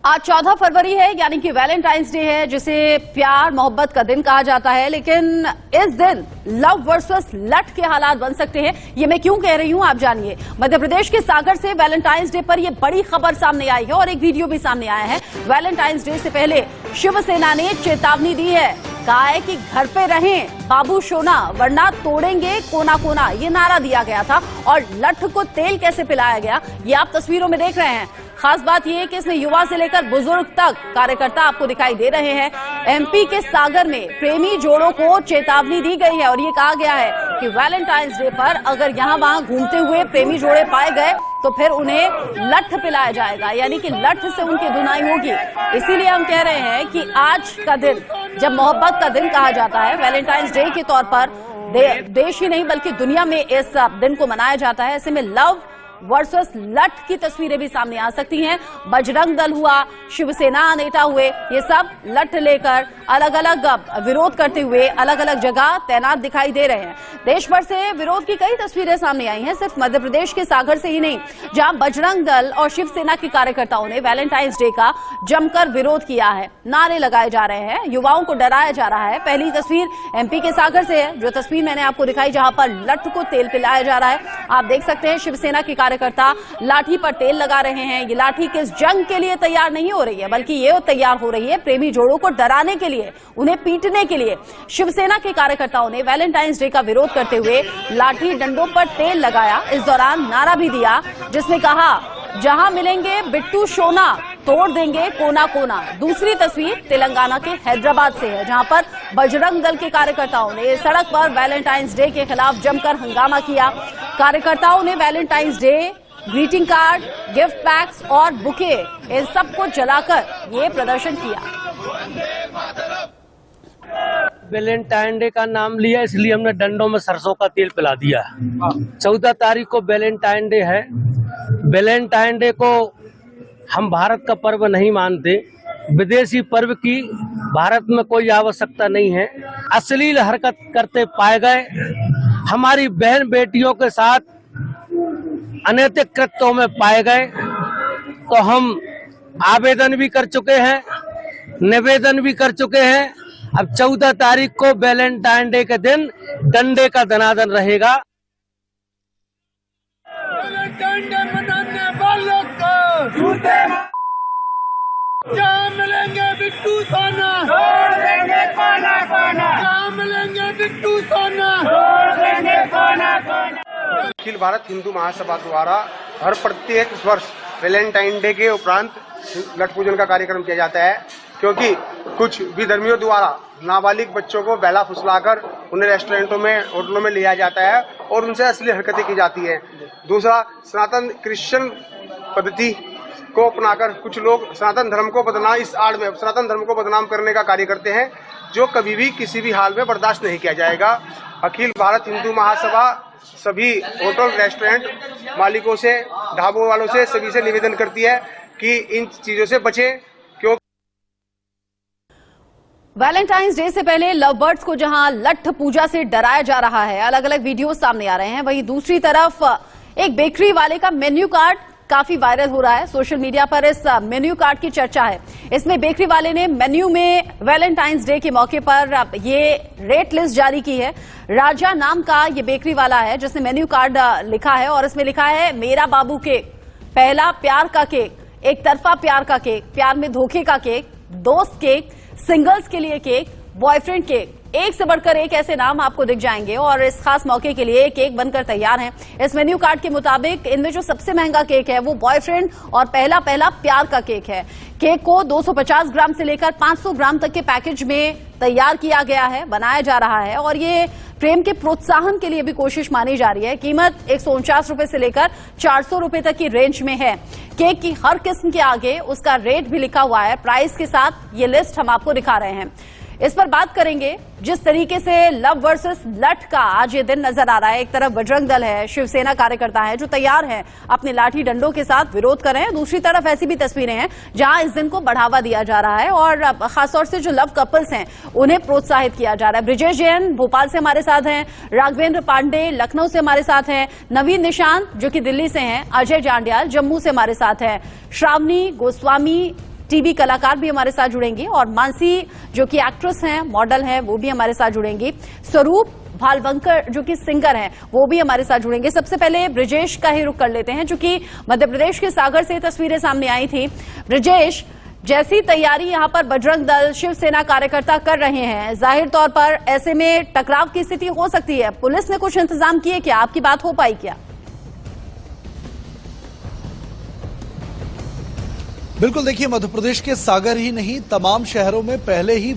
आज 14 फरवरी है, यानी कि वैलेंटाइंस डे है, जिसे प्यार मोहब्बत का दिन कहा जाता है। लेकिन इस दिन लव वर्सेस लट के हालात बन सकते हैं। ये मैं क्यों कह रही हूं, आप जानिए। मध्य प्रदेश के सागर से वैलेंटाइंस डे पर यह बड़ी खबर सामने आई है और एक वीडियो भी सामने आया है। वैलेंटाइंस डे से पहले शिवसेना ने चेतावनी दी है, कहा है कि घर पे रहें बाबू सोना, वरना तोड़ेंगे कोना कोना, ये नारा दिया गया था। और लठ को तेल कैसे पिलाया गया, ये आप तस्वीरों में देख रहे हैं। खास बात यह है कि इसमें युवा से लेकर बुजुर्ग तक कार्यकर्ता आपको दिखाई दे रहे हैं। एमपी के सागर में प्रेमी जोड़ों को चेतावनी दी गई है और ये कहा गया है कि वैलेंटाइंस डे पर अगर यहां वहां घूमते हुए प्रेमी जोड़े पाए गए तो फिर उन्हें लठ पिलाया जाएगा, यानी कि लठ से उनकी धुनाई होगी। इसीलिए हम कह रहे हैं कि आज का दिन, जब मोहब्बत का दिन कहा जाता है, वैलेंटाइंस डे के तौर पर देश ही नहीं बल्कि दुनिया में इस दिन को मनाया जाता है। ऐसे में लव वर्सेस लट की तस्वीरें भी सामने आ सकती हैं। बजरंग दल हुआ, शिवसेना नेता हुए, ये सब लट लेकर अलग अलग विरोध करते हुए अलग अलग जगह तैनात दिखाई दे रहे हैं। देश भर से विरोध की कई तस्वीरें सामने आई हैं, सिर्फ मध्य प्रदेश के सागर से ही नहीं, जहां बजरंग दल और शिवसेना के कार्यकर्ताओं ने वैलेंटाइंस डे का जमकर विरोध किया है। नारे लगाए जा रहे हैं, युवाओं को डराया जा रहा है। पहली तस्वीर एमपी के सागर से है, जो तस्वीर मैंने आपको दिखाई, जहां पर लठ को तेल पिलाया जा रहा है। आप देख सकते हैं शिवसेना के कार्यकर्ता लाठी पर तेल लगा रहे हैं। ये लाठी किस जंग के लिए तैयार नहीं हो रही है, बल्कि ये तैयार हो रही है प्रेमी जोड़ों को डराने के लिए, उन्हें पीटने के लिए। शिवसेना के कार्यकर्ताओं ने वैलेंटाइंस डे का विरोध करते हुए लाठी डंडों पर तेल लगाया। इस दौरान नारा भी दिया, जिसमें कहा, जहां मिलेंगे बिट्टू सोना, तोड़ देंगे कोना कोना। दूसरी तस्वीर तेलंगाना के हैदराबाद से है, जहां पर बजरंग दल के कार्यकर्ताओं ने सड़क पर वैलेंटाइंस डे के खिलाफ जमकर हंगामा किया। कार्यकर्ताओं ने Valentine's day greeting card, gift PACS और बुके, इन सबको जलाकर ये प्रदर्शन किया। वैलेंटाइन डे का नाम लिया, इसलिए हमने डंडों में सरसों का तेल पिला दिया। 14 तारीख को वैलेंटाइन डे है। वैलेंटाइन डे को हम भारत का पर्व नहीं मानते, विदेशी पर्व की भारत में कोई आवश्यकता नहीं है। अश्लील हरकत करते पाए गए, हमारी बहन बेटियों के साथ अनैतिक कृत्यों में पाए गए, तो हम आवेदन भी कर चुके हैं, निवेदन भी कर चुके हैं। अब 14 तारीख को वैलेंटाइन डे के दिन डंडे का दनादन रहेगा। वैलेंटाइन डे मनाने वालों को क्या मिलेंगे बिट्टू सोना, तोड़ देंगे कोना कोना। क्या मिलेंगे बिट्टू सोना, तोड़ देंगे कोना कोना। अखिल भारत हिंदू महासभा द्वारा हर प्रत्येक वर्ष वैलेंटाइन डे के उपरांत लठ पूजन का कार्यक्रम किया जाता है, क्योंकि कुछ विधर्मियों द्वारा नाबालिग बच्चों को बहला फुसलाकर उन्हें रेस्टोरेंटों में, होटलों में लिया जाता है और उनसे असली हरकतें की जाती है। दूसरा, सनातन क्रिश्चियन पद्धति को अपनाकर कुछ लोग सनातन धर्म को बदनाम, इस आड़ में सनातन धर्म को बदनाम करने का कार्य करते हैं, जो कभी भी किसी भी हाल में बर्दाश्त नहीं किया जाएगा। अखिल भारत हिंदू महासभा सभी होटल, रेस्टोरेंट मालिकों से, ढाबों वालों से, सभी से निवेदन करती है कि इन चीजों से बचें। क्यों वैलेंटाइंस डे से पहले लव बर्ड्स को जहां लठ पूजा से डराया जा रहा है, अलग अलग वीडियो सामने आ रहे हैं, वहीं दूसरी तरफ एक बेकरी वाले का मेन्यू कार्ड काफी वायरल हो रहा है। सोशल मीडिया पर इस मेन्यू कार्ड की चर्चा है। इसमें बेकरी वाले ने मेन्यू में वैलेंटाइंस डे के मौके पर ये रेट लिस्ट जारी की है। राजा नाम का ये बेकरी वाला है जिसने मेन्यू कार्ड लिखा है और इसमें लिखा है, मेरा बाबू केक, पहला प्यार का केक, एक तरफा प्यार का केक, प्यार में धोखे का केक, दोस्त केक, सिंगल्स के लिए केक, बॉयफ्रेंड केक। एक से बढ़कर एक ऐसे नाम आपको दिख जाएंगे और इस खास मौके के लिए केक बनकर तैयार हैं। इस मेन्यू कार्ड के मुताबिक इनमें जो सबसे महंगा केक है वो बॉयफ्रेंड और पहला प्यार का केक है। केक को 250 ग्राम से लेकर 500 ग्राम तक के पैकेज में तैयार किया गया है, बनाया जा रहा है और ये प्रेम के प्रोत्साहन के लिए भी कोशिश मानी जा रही है। कीमत 149 रुपए से लेकर 400 रुपए तक की रेंज में है। केक की हर किस्म के आगे उसका रेट भी लिखा हुआ है, प्राइस के साथ ये लिस्ट हम आपको दिखा रहे हैं। इस पर बात करेंगे, जिस तरीके से लव वर्सेस लठ का आज ये दिन नजर आ रहा है। एक तरफ बजरंग दल है, शिवसेना कार्यकर्ता है जो तैयार हैं अपने लाठी डंडों के साथ विरोध कर रहे हैं। दूसरी तरफ ऐसी भी तस्वीरें हैं जहां इस दिन को बढ़ावा दिया जा रहा है और खासतौर से जो लव कपल्स हैं उन्हें प्रोत्साहित किया जा रहा है। ब्रिजेश जैन भोपाल से हमारे साथ हैं, राघवेंद्र पांडे लखनऊ से हमारे साथ हैं, नवीन निशांत जो कि दिल्ली से हैं, अजय जांडियाल जम्मू से हमारे साथ हैं, श्रावणी गोस्वामी टीवी कलाकार भी हमारे साथ जुड़ेंगे और मानसी जो कि एक्ट्रेस हैं, मॉडल हैं, वो भी हमारे साथ जुड़ेंगी। स्वरूप भालवंकर जो कि सिंगर हैं, वो भी हमारे साथ जुड़ेंगे। सबसे पहले ब्रिजेश का ही रुख कर लेते हैं, जो कि मध्य प्रदेश के सागर से तस्वीरें सामने आई थी। ब्रिजेश, जैसी तैयारी यहां पर बजरंग दल, शिवसेना कार्यकर्ता कर रहे हैं, जाहिर तौर पर ऐसे में टकराव की स्थिति हो सकती है। पुलिस ने कुछ इंतजाम किए क्या? आपकी बात हो पाई क्या? बिल्कुल, देखिए मध्य प्रदेश के सागर ही नहीं तमाम शहरों में पहले ही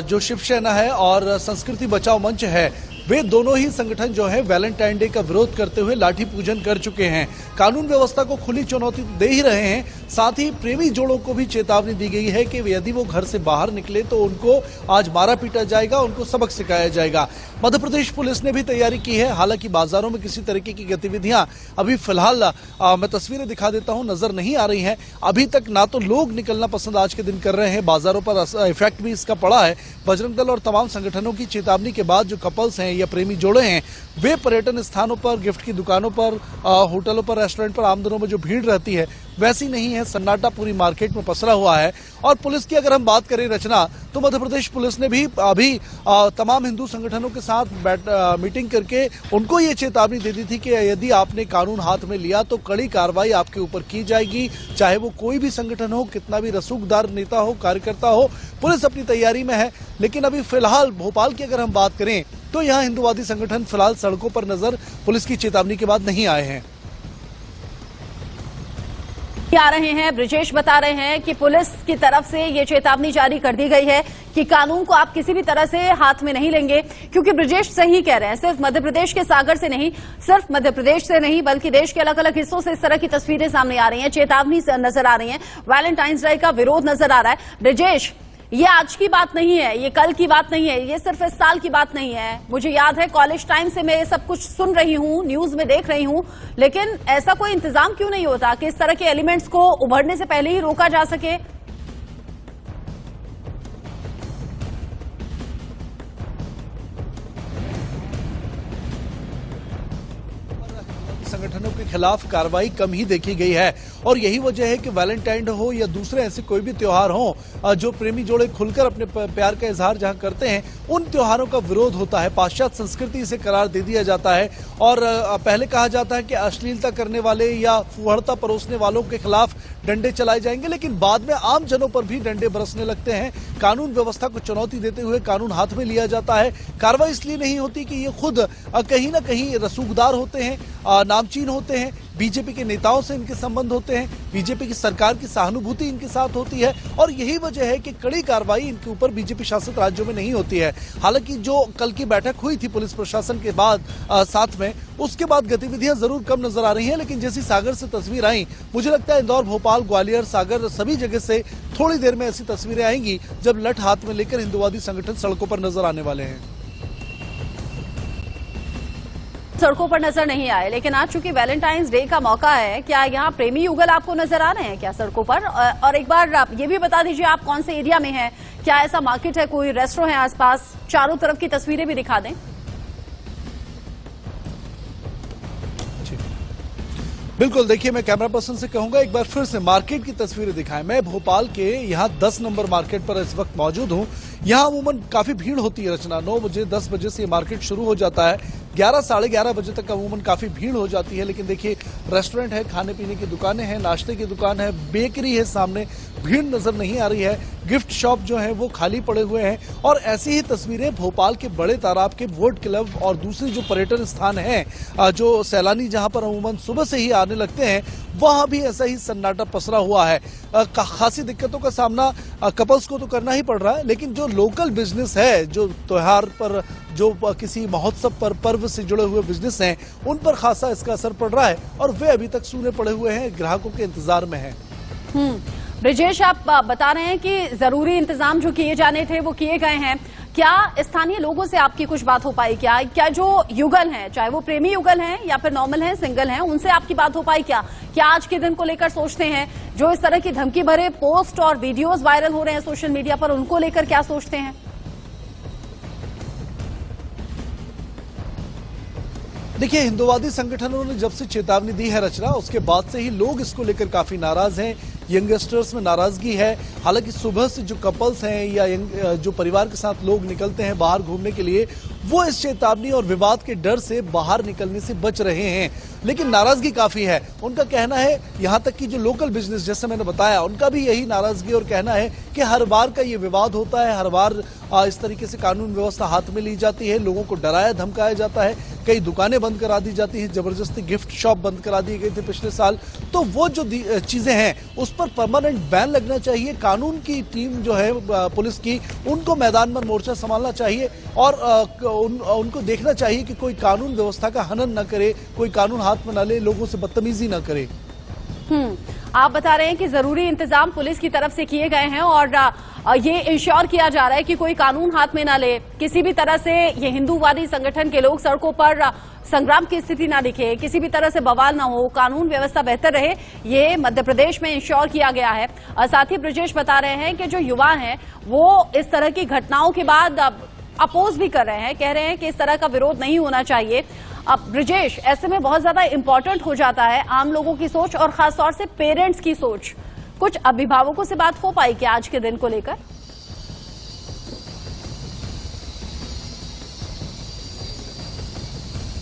जो शिवसेना है और संस्कृति बचाओ मंच है, वे दोनों ही संगठन जो है वैलेंटाइन डे का विरोध करते हुए लाठी पूजन कर चुके हैं। कानून व्यवस्था को खुली चुनौती दे ही रहे हैं, साथ ही प्रेमी जोड़ों को भी चेतावनी दी गई है कि यदि वो घर से बाहर निकले तो उनको आज मारा पीटा जाएगा, उनको सबक सिखाया जाएगा। मध्य प्रदेश पुलिस ने भी तैयारी की है। हालांकि बाजारों में किसी तरीके की गतिविधियां अभी फिलहाल मैं तस्वीरें दिखा देता हूं, नजर नहीं आ रही हैं। अभी तक ना तो लोग निकलना पसंद आज के दिन कर रहे हैं, बाजारों पर इफेक्ट भी इसका पड़ा है। बजरंग दल और तमाम संगठनों की चेतावनी के बाद जो कपल्स हैं या प्रेमी जोड़े हैं, वे पर्यटन स्थानों पर, गिफ्ट की दुकानों पर, होटलों पर, रेस्टोरेंट पर, आमदनों में जो भीड़ रहती है वैसी नहीं है। सन्नाटा पूरी मार्केट में पसरा हुआ है। और पुलिस की अगर हम बात करें रचना, तो मध्य प्रदेश पुलिस ने भी अभी तमाम हिंदू संगठनों के साथ मीटिंग करके उनको ये चेतावनी दे दी थी कि यदि आपने कानून हाथ में लिया तो कड़ी कार्रवाई आपके ऊपर की जाएगी, चाहे वो कोई भी संगठन हो, कितना भी रसूखदार नेता हो, कार्यकर्ता हो। पुलिस अपनी तैयारी में है। लेकिन अभी फिलहाल भोपाल की अगर हम बात करें तो यहाँ हिंदुवादी संगठन फिलहाल सड़कों पर नजर पुलिस की चेतावनी के बाद नहीं आए हैं। आ रहे हैं, ब्रिजेश बता रहे हैं कि पुलिस की तरफ से ये चेतावनी जारी कर दी गई है कि कानून को आप किसी भी तरह से हाथ में नहीं लेंगे। क्योंकि ब्रिजेश सही कह रहे हैं, सिर्फ मध्य प्रदेश के सागर से नहीं, सिर्फ मध्य प्रदेश से नहीं, बल्कि देश के अलग अलग हिस्सों से इस तरह की तस्वीरें सामने आ रही हैं, चेतावनी नजर आ रही है, वैलेंटाइंस डे का विरोध नजर आ रहा है। ब्रिजेश, ये आज की बात नहीं है, ये कल की बात नहीं है, ये सिर्फ इस साल की बात नहीं है। मुझे याद है कॉलेज टाइम से मैं ये सब कुछ सुन रही हूँ, न्यूज में देख रही हूँ, लेकिन ऐसा कोई इंतजाम क्यों नहीं होता कि इस तरह के एलिमेंट्स को उभरने से पहले ही रोका जा सके? संगठनों के खिलाफ कार्रवाई कम ही देखी गई है और यही वजह है कि वैलेंटाइन डे हो या दूसरे ऐसे कोई भी त्योहार हो, जो प्रेमी जोड़े खुलकर अपने प्यार का इजहार जहां करते हैं, उन त्योहारों का विरोध होता है। पाश्चात्य संस्कृति से करार दे दिया जाता है और पहले कहा जाता है कि अश्लीलता करने वाले या फुहड़ता परोसने वालों के खिलाफ डंडे चलाए जाएंगे, लेकिन बाद में आम जनों पर भी डंडे बरसने लगते हैं। कानून व्यवस्था को चुनौती देते हुए कानून हाथ में लिया जाता है। कार्रवाई इसलिए नहीं होती कि ये खुद कहीं ना कहीं रसूखदार होते हैं, नामचीन होते हैं, बीजेपी के नेताओं से इनके संबंध होते हैं, बीजेपी की सरकार की सहानुभूति इनके साथ होती है और यही वजह है कि कड़ी कार्रवाई इनके ऊपर बीजेपी शासित राज्यों में नहीं होती है। हालांकि जो कल की बैठक हुई थी पुलिस प्रशासन के बाद साथ में, उसके बाद गतिविधियां जरूर कम नजर आ रही हैं, लेकिन जैसी सागर से तस्वीर आई, मुझे लगता है इंदौर, भोपाल, ग्वालियर, सागर सभी जगह से थोड़ी देर में ऐसी तस्वीरें आएंगी जब लठ हाथ में लेकर हिंदुवादी संगठन सड़कों पर नजर आने वाले हैं। सड़कों पर नजर नहीं आए, लेकिन आज चूंकि वैलेंटाइंस डे का मौका है, क्या यहाँ प्रेमी युगल आपको नजर आ रहे हैं क्या सड़कों पर? और एक बार आप ये भी बता दीजिए आप कौन से एरिया में हैं, क्या ऐसा मार्केट है, कोई रेस्टोरेंट है आसपास? चारों तरफ की तस्वीरें भी दिखा दें। बिल्कुल, देखिए मैं कैमरा पर्सन से कहूंगा एक बार फिर से मार्केट की तस्वीरें दिखाएं। मैं भोपाल के यहाँ 10 नंबर मार्केट पर इस वक्त मौजूद हूँ। यहाँ अमूमन काफी भीड़ होती है रचना, 9 बजे 10 बजे से ये मार्केट शुरू हो जाता है, 11 साढ़े 11 बजे तक अमूमन काफी भीड़ हो जाती है। लेकिन देखिए रेस्टोरेंट है, खाने पीने की दुकानें हैं, नाश्ते की दुकान है, बेकरी है, सामने भीड़ नजर नहीं आ रही है। गिफ्ट शॉप जो है वो खाली पड़े हुए हैं और ऐसी ही तस्वीरें भोपाल के बड़े तालाब के बोट क्लब और दूसरी जो पर्यटन स्थान है, जो सैलानी जहां पर अमूमन सुबह से ही आने लगते हैं, वहां भी ऐसा ही सन्नाटा पसरा हुआ है। खासी दिक्कतों का सामना कपल्स को तो करना ही पड़ रहा है, लेकिन जो लोकल बिजनेस है, जो त्योहार पर, जो किसी महोत्सव पर, पर्व से जुड़े हुए बिजनेस हैं, उन पर खासा इसका असर पड़ रहा है और वे अभी तक सूने पड़े हुए हैं, ग्राहकों के इंतजार में हैं। ब्रिजेश, आप बता रहे हैं कि जरूरी इंतजाम जो किए जाने थे वो किए गए हैं। क्या स्थानीय लोगों से आपकी कुछ बात हो पाई क्या? क्या जो युगल हैं, चाहे वो प्रेमी युगल हैं या फिर नॉर्मल हैं, सिंगल हैं, उनसे आपकी बात हो पाई क्या? क्या आज के दिन को लेकर सोचते हैं? जो इस तरह की धमकी भरे पोस्ट और वीडियोस वायरल हो रहे हैं सोशल मीडिया पर, उनको लेकर क्या सोचते हैं? देखिए, हिंदुवादी संगठनों ने जब से चेतावनी दी है रचना, उसके बाद से ही लोग इसको लेकर काफी नाराज हैं। यंगस्टर्स में नाराजगी है। हालांकि सुबह से जो कपल्स हैं या जो परिवार के साथ लोग निकलते हैं बाहर घूमने के लिए, वो इस चेतावनी और विवाद के डर से बाहर निकलने से बच रहे हैं, लेकिन नाराजगी काफी है। उनका कहना है, यहां तक कि जो लोकल बिजनेस, जैसे मैंने बताया, उनका भी यही नाराजगी और कहना है कि हर बार का ये विवाद होता है, हर बार इस तरीके से कानून व्यवस्था हाथ में ली जाती है, लोगों को डराया धमकाया जाता है, कई दुकानें बंद करा दी जाती हैं, जबरदस्ती गिफ्ट शॉप बंद करा दी गई थी पिछले साल। तो वो जो चीजें हैं उस पर परमानेंट बैन लगना चाहिए। कानून की टीम जो है पुलिस की, उनको मैदान में मोर्चा संभालना चाहिए और उनको देखना चाहिए कि कोई कानून व्यवस्था का हनन न करे, कोई कानून हाथ में न ले, लोगों से बदतमीजी न करे। आप बता रहे हैं कि जरूरी इंतजाम पुलिस की तरफ से किए गए हैं और ये इंश्योर किया जा रहा है कि कोई कानून हाथ में ना ले, किसी भी तरह से ये हिंदूवादी संगठन के लोग सड़कों पर संग्राम की स्थिति ना दिखे, किसी भी तरह से बवाल ना हो, कानून व्यवस्था बेहतर रहे, ये मध्य प्रदेश में इंश्योर किया गया है। और साथ ही ब्रजेश बता रहे हैं कि जो युवा हैं वो इस तरह की घटनाओं के बाद अपोज भी कर रहे हैं, कह रहे हैं कि इस तरह का विरोध नहीं होना चाहिए। अब ब्रजेश, ऐसे में बहुत ज्यादा इंपॉर्टेंट हो जाता है आम लोगों की सोच और खासतौर से पेरेंट्स की सोच। कुछ अभिभावकों से बात हो पाई क्या आज के दिन को लेकर?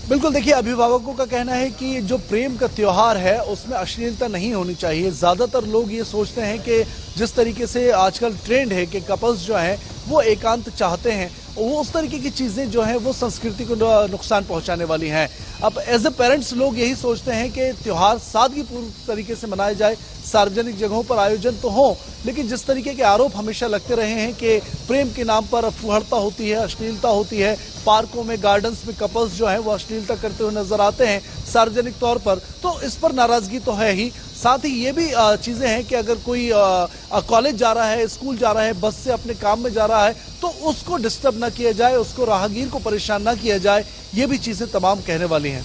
बिल्कुल, देखिए, अभिभावकों का कहना है कि जो प्रेम का त्योहार है उसमें अश्लीलता नहीं होनी चाहिए। ज्यादातर लोग ये सोचते हैं कि जिस तरीके से आजकल ट्रेंड है कि कपल्स जो हैं वो एकांत चाहते हैं, वो उस तरीके की चीजें जो हैं वो संस्कृति को नुकसान पहुंचाने वाली हैं। अब एज ए पेरेंट्स लोग यही सोचते हैं कि त्योहार सादगीपूर्ण तरीके से मनाया जाए, सार्वजनिक जगहों पर आयोजन तो हो, लेकिन जिस तरीके के आरोप हमेशा लगते रहे हैं कि प्रेम के नाम पर फुहड़ता होती है, अश्लीलता होती है, पार्कों में, गार्डन्स में कपल्स जो हैं वो अश्लीलता करते हुए नजर आते हैं सार्वजनिक तौर पर, तो इस पर नाराजगी तो है ही। साथ ही ये भी चीजें हैं कि अगर कोई कॉलेज जा रहा है, स्कूल जा रहा है, बस से अपने काम में जा रहा है, तो उसको डिस्टर्ब ना किया जाए, उसको राहगीर को परेशान ना किया जाए, ये भी चीजें तमाम कहने वाली हैं।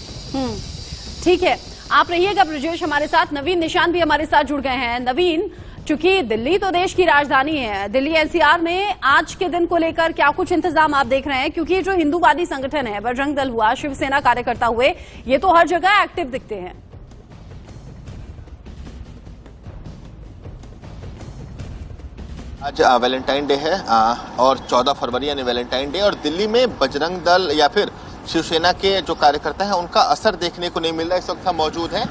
ठीक है, आप रहिएगा ब्रजेश हमारे साथ। नवीन निशान भी हमारे साथ जुड़ गए हैं। नवीन, चूंकि दिल्ली तो देश की राजधानी है, दिल्ली एनसीआर में आज के दिन को लेकर क्या कुछ इंतजाम आप देख रहे हैं? क्योंकि जो हिंदूवादी संगठन है, बजरंग दल हुआ, शिवसेना कार्यकर्ता हुए, ये तो हर जगह एक्टिव दिखते हैं। आज वैलेंटाइन डे है और 14 फरवरी यानी वैलेंटाइन डे, और दिल्ली में बजरंग दल या फिर शिवसेना के जो कार्यकर्ता हैं उनका असर देखने को नहीं मिल रहा। इस वक्त हम मौजूद हैं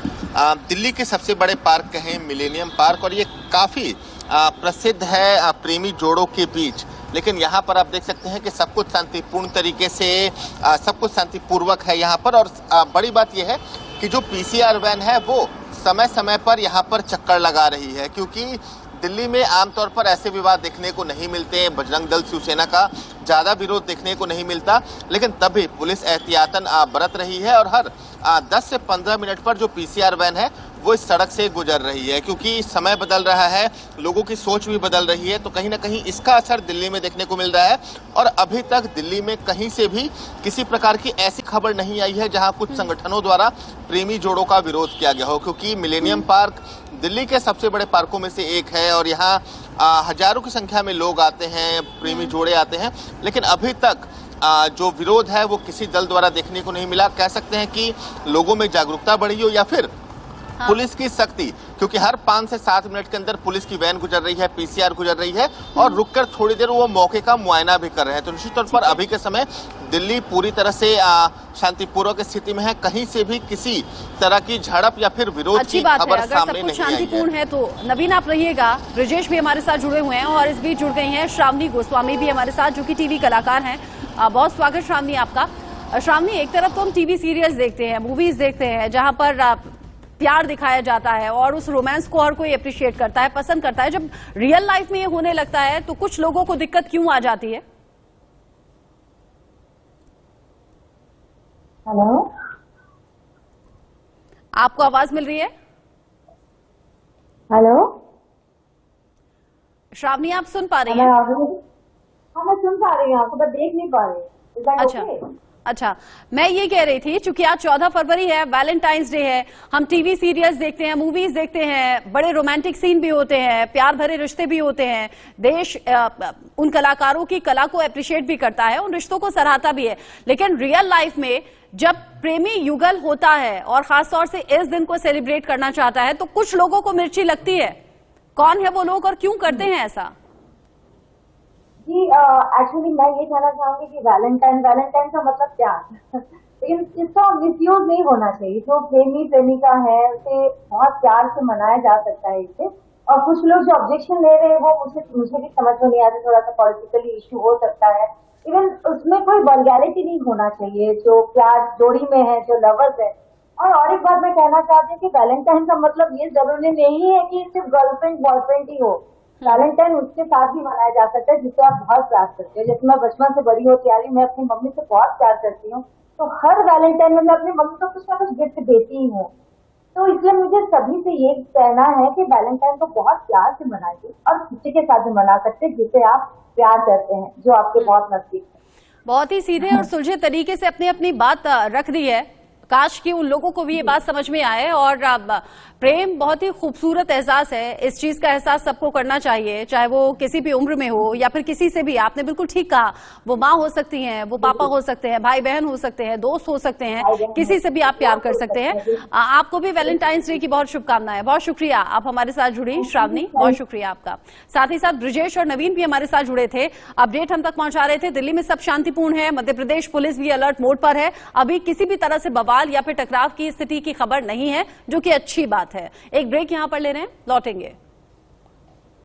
दिल्ली के सबसे बड़े पार्क कहें मिलेनियम पार्क, और ये काफ़ी प्रसिद्ध है प्रेमी जोड़ों के बीच। लेकिन यहाँ पर आप देख सकते हैं कि सब कुछ शांतिपूर्ण तरीके से, सब कुछ शांतिपूर्वक है यहाँ पर। और बड़ी बात यह है कि जो पीसीआर वैन है वो समय समय पर यहाँ पर चक्कर लगा रही है, क्योंकि दिल्ली में आमतौर पर ऐसे विवाद देखने को नहीं मिलते। बजरंग दल शिवसेना का ज़्यादा विरोध देखने को नहीं मिलता, लेकिन तब भी पुलिस एहतियातन बरत रही है और हर 10 से 15 मिनट पर जो पीसीआर वैन है वो इस सड़क से गुजर रही है, क्योंकि समय बदल रहा है, लोगों की सोच भी बदल रही है। तो कहीं ना कहीं इसका असर दिल्ली में देखने को मिल रहा है। और अभी तक दिल्ली में कहीं से भी किसी प्रकार की ऐसी खबर नहीं आई है जहां कुछ संगठनों द्वारा प्रेमी जोड़ों का विरोध किया गया हो, क्योंकि मिलेनियम पार्क दिल्ली के सबसे बड़े पार्कों में से एक है और यहाँ हजारों की संख्या में लोग आते हैं, प्रेमी जोड़े आते हैं। लेकिन अभी तक जो विरोध है वो किसी दल द्वारा देखने को नहीं मिला। कह सकते हैं कि लोगों में जागरूकता बढ़ी हो या फिर पुलिस की सख्ती, क्योंकि हर 5 से 7 मिनट के अंदर पुलिस की वैन गुजर रही है, पीसीआर गुजर रही है और रुककर थोड़ी देर वो मौके का मुआयना भी कर रहे हैं। तो निश्चित तौर पर अभी के समय दिल्ली पूरी तरह से शांतिपूर्वक स्थिति में है, कहीं से भी किसी तरह की झड़प या फिर विरोध की खबर सामने नहीं आई है। शांतिपूर्ण है तो नवीन आप रहिएगा। ब्रजेश भी हमारे साथ जुड़े हुए हैं और इस बीच जुड़ गई हैं श्रावणी गोस्वामी भी हमारे साथ, जो कि टीवी कलाकार हैं। बहुत स्वागत श्रावणी आपका। श्रावणी, एक तरफ तो हम टीवी सीरियल्स देखते हैं, मूवीज देखते हैं जहां पर प्यार दिखाया जाता है और उस रोमांस को हर कोई अप्रिशिएट करता है, पसंद करता है। जब रियल लाइफ में ये होने लगता है तो कुछ लोगों को दिक्कत क्यों आ जाती है? हेलो, आपको आवाज मिल रही है? हेलो श्रावणी, आप सुन पा रही हैं? हाँ, मैं सुन पा रही हूँ आपको, पर देख नहीं पा रही। अच्छा, मैं ये कह रही थी, चूंकि आज 14 फरवरी है, वैलेंटाइंस डे है, हम टीवी सीरियल्स देखते हैं, मूवीज देखते हैं, बड़े रोमांटिक सीन भी होते हैं, प्यार भरे रिश्ते भी होते हैं, देश उन कलाकारों की कला को अप्रिशिएट भी करता है, उन रिश्तों को सराहता भी है। लेकिन रियल लाइफ में जब प्रेमी युगल होता है और खासतौर से इस दिन को सेलिब्रेट करना चाहता है तो कुछ लोगों को मिर्ची लगती है, कौन है वो लोग और क्यों करते हैं ऐसा? जी एक्चुअली मैं ये कहना चाहूंगी कि वैलेंटाइन का मतलब प्यार लेकिन इसका मिसयूज नहीं होना चाहिए। जो प्रेमी प्रेमिका है उसे बहुत प्यार से मनाया जा सकता है इसे। और कुछ लोग जो ऑब्जेक्शन ले रहे हैं वो मुझे भी समझ में नहीं आता, थोड़ा सा पॉलिटिकली इश्यू हो सकता है। इवन उसमें कोई वल्गैरिटी नहीं होना चाहिए जो प्यार जोड़ी में है, जो लवर्स है। और एक बात मैं कहना चाहती हूँ कि वैलेंटाइन का मतलब ये जरूरी नहीं है कि सिर्फ गर्लफ्रेंड बॉयफ्रेंड ही हो। वैलेंटाइन उसके साथ भी मनाया जा सकता है जिससे आप बहुत प्यार करते हो। जैसे मैं बचपन से बड़ी होती आ रही हूँ, मैं अपनी मम्मी से बहुत प्यार करती हूँ, तो हर वैलेंटाइन में मैं अपनी मम्मी को कुछ ना कुछ गिफ्ट देती ही हूँ। तो इसलिए मुझे सभी से ये कहना है कि वैलेंटाइन को बहुत प्यार से मनाइए और किसी के साथ भी मना सकते हैं जिसे आप प्यार करते हैं, जो आपके बहुत नजदीक है। बहुत ही सीधे और सुलझे तरीके से अपनी अपनी बात रख दी है। काश कि उन लोगों को भी ये बात समझ में आए। और प्रेम बहुत ही खूबसूरत एहसास है, इस चीज का एहसास सबको करना चाहिए, चाहे वो किसी भी उम्र में हो या फिर किसी से भी। आपने बिल्कुल ठीक कहा, वो माँ हो सकती हैं, वो पापा हो सकते हैं, भाई बहन हो सकते हैं, दोस्त हो सकते हैं, किसी से भी आप प्यार कर सकते हैं। आपको भी वैलेंटाइंस डे की बहुत शुभकामनाएं। बहुत शुक्रिया आप हमारे साथ जुड़ी श्रावणी, बहुत शुक्रिया आपका। साथ ही साथ ब्रिजेश और नवीन भी हमारे साथ जुड़े थे, अपडेट हम तक पहुंचा रहे थे। दिल्ली में सब शांतिपूर्ण है, मध्य प्रदेश पुलिस भी अलर्ट मोड पर है। अभी किसी भी तरह से बवाल या फिर टकराव की स्थिति की खबर नहीं है, जो कि अच्छी बात है। एक ब्रेक यहां पर ले रहे हैं, लौटेंगे।